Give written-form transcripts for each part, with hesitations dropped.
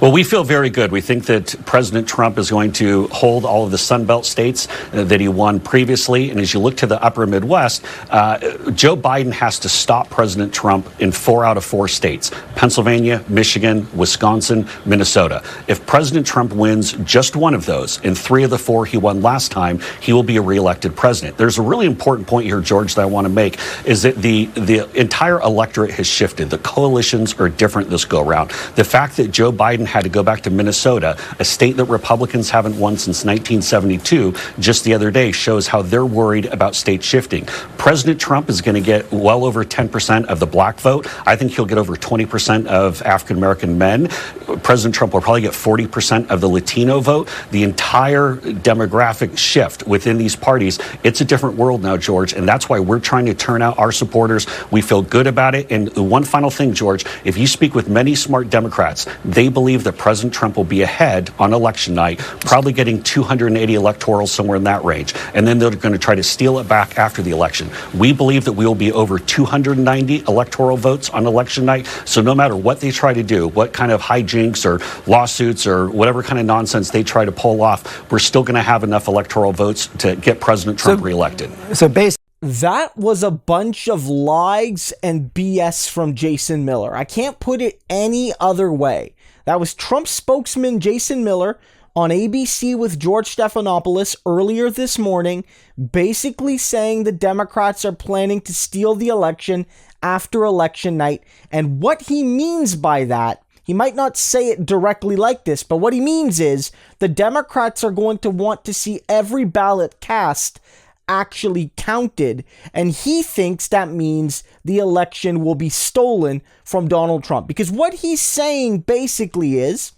Well, we feel very good. We think that President Trump is going to hold all of the Sun Belt states that he won previously. And as you look to the upper Midwest, Joe Biden has to stop President Trump in 4 out of 4 states: Pennsylvania, Michigan, Wisconsin, Minnesota. If President Trump wins just one of those in 3 of the 4 he won last time, he will be a reelected president. There's a really important point here, George, that I want to make, is that the entire electorate has shifted. The coalitions are different this go around. The fact that Joe Biden had to go back to Minnesota, a state that Republicans haven't won since 1972, just the other day, shows how they're worried about state shifting. President Trump is going to get well over 10% of the black vote. I think he'll get over 20% of African-American men. President Trump will probably get 40% of the Latino vote. The entire demographic shift within these parties, it's a different world now, George, and that's why we're trying to turn out our supporters. We feel good about it. And one final thing, George, if you speak with many smart Democrats, they believe that President Trump will be ahead on election night, probably getting 280 electorals, somewhere in that range. And then they're going to try to steal it back after the election. We believe that we will be over 290 electoral votes on election night. So no matter what they try to do, what kind of hijinks or lawsuits or whatever kind of nonsense they try to pull off, we're still going to have enough electoral votes to get President Trump reelected. So basically, that was a bunch of lies and BS from Jason Miller. I can't put it any other way. That was Trump spokesman Jason Miller on ABC with George Stephanopoulos earlier this morning, basically saying the Democrats are planning to steal the election after election night. And what he means by that, he might not say it directly like this, but what he means is the Democrats are going to want to see every ballot cast actually counted, and he thinks that means the election will be stolen from Donald Trump. Because what he's saying basically is,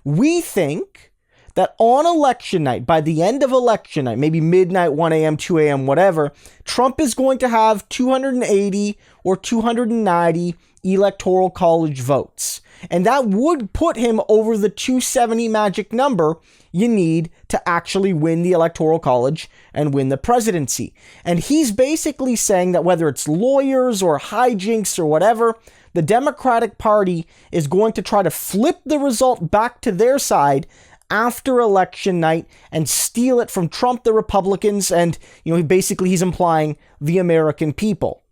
we think that on election night, by the end of election night, maybe midnight, 1 a.m., 2 a.m., whatever, Trump is going to have 280 or 290 electoral college votes. And that would put him over the 270 magic number you need to actually win the electoral college and win the presidency. And he's basically saying that whether it's lawyers or hijinks or whatever, the Democratic Party is going to try to flip the result back to their side after election night and steal it from Trump, the Republicans, and, basically he's implying the American people.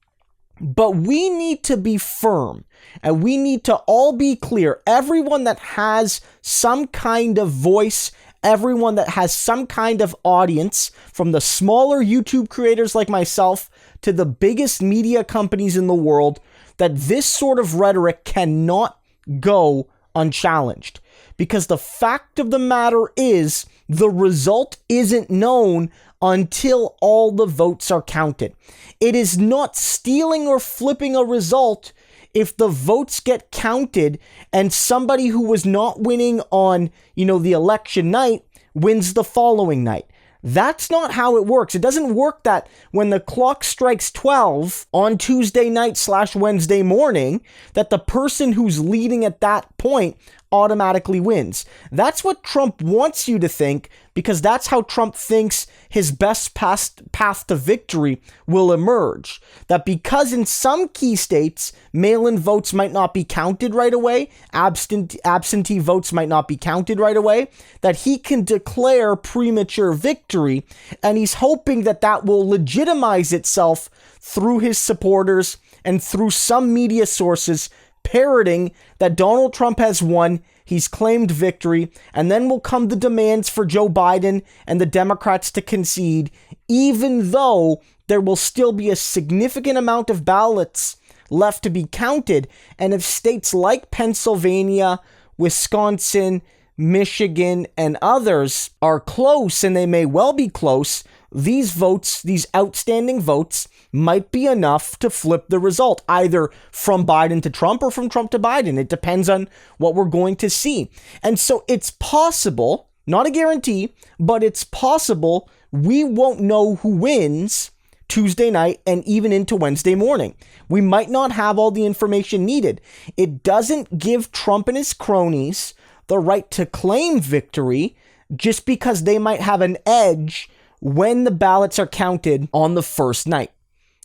But we need to be firm, and we need to all be clear. Everyone that has some kind of voice, everyone that has some kind of audience, from the smaller YouTube creators like myself to the biggest media companies in the world, that this sort of rhetoric cannot go unchallenged. Because the fact of the matter is, the result isn't known until all the votes are counted. It is not stealing or flipping a result if the votes get counted and somebody who was not winning on, the election night wins the following night. That's not how it works. It doesn't work that when the clock strikes 12 on Tuesday night / Wednesday morning, that the person who's leading at that point automatically wins. That's what Trump wants you to think, because that's how Trump thinks his best path to victory will emerge. That because in some key states, mail-in votes might not be counted right away, absentee votes might not be counted right away, that he can declare premature victory, and he's hoping that that will legitimize itself through his supporters and through some media sources parroting that Donald Trump has won, he's claimed victory, and then will come the demands for Joe Biden and the Democrats to concede, even though there will still be a significant amount of ballots left to be counted. And if states like Pennsylvania, Wisconsin, Michigan, and others are close, and they may well be close, these votes, these outstanding votes, might be enough to flip the result, either from Biden to Trump or from Trump to Biden. It depends on what we're going to see. And so it's possible, not a guarantee, but it's possible we won't know who wins Tuesday night and even into Wednesday morning. We might not have all the information needed. It doesn't give Trump and his cronies the right to claim victory just because they might have an edge when the ballots are counted on the first night.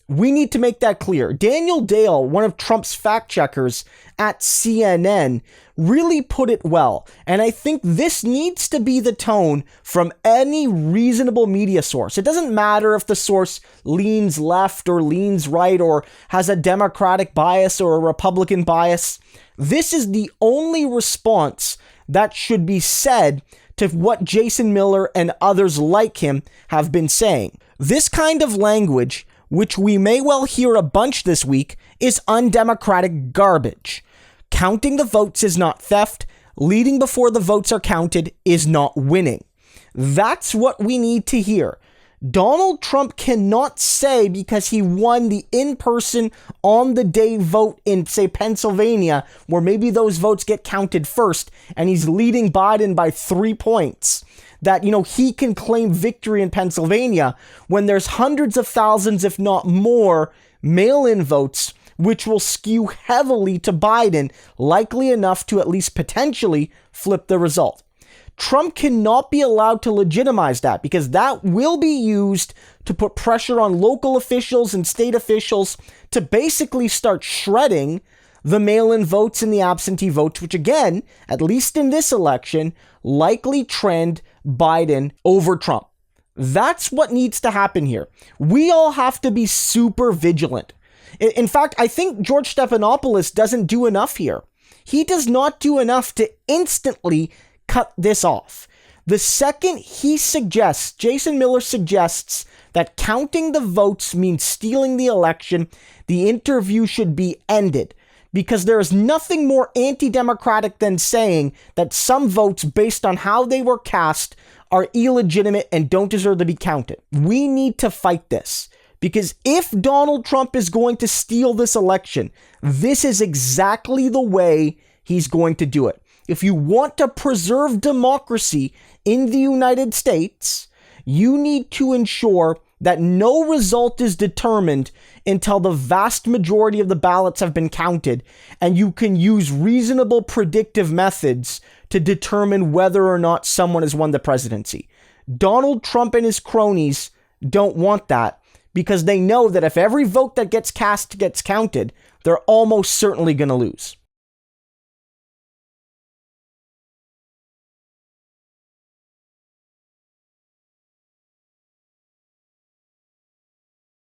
We need to make that clear. Daniel Dale, one of Trump's fact checkers at CNN, really put it well. And I think this needs to be the tone from any reasonable media source. It doesn't matter if the source leans left or leans right or has a Democratic bias or a Republican bias. This is the only response that should be said to what Jason Miller and others like him have been saying. This kind of language, which we may well hear a bunch this week, is undemocratic garbage. Counting the votes is not theft. Leading before the votes are counted is not winning. That's what we need to hear. Donald Trump cannot say because he won the in-person on-the-day vote in, say, Pennsylvania, where maybe those votes get counted first, and he's leading Biden by 3 points, that, he can claim victory in Pennsylvania when there's hundreds of thousands, if not more, mail-in votes, which will skew heavily to Biden, likely enough to at least potentially flip the result. Trump cannot be allowed to legitimize that because that will be used to put pressure on local officials and state officials to basically start shredding the mail-in votes and the absentee votes, which again, at least in this election, likely trend Biden over Trump. That's what needs to happen here. We all have to be super vigilant. In fact, I think George Stephanopoulos doesn't do enough here. He does not do enough to instantly cut this off. The second Jason Miller suggests that counting the votes means stealing the election, the interview should be ended. Because there is nothing more anti-democratic than saying that some votes based on how they were cast are illegitimate and don't deserve to be counted. We need to fight this. Because if Donald Trump is going to steal this election, this is exactly the way he's going to do it. If you want to preserve democracy in the United States, you need to ensure that no result is determined until the vast majority of the ballots have been counted, and you can use reasonable predictive methods to determine whether or not someone has won the presidency. Donald Trump and his cronies don't want that because they know that if every vote that gets cast gets counted, they're almost certainly going to lose.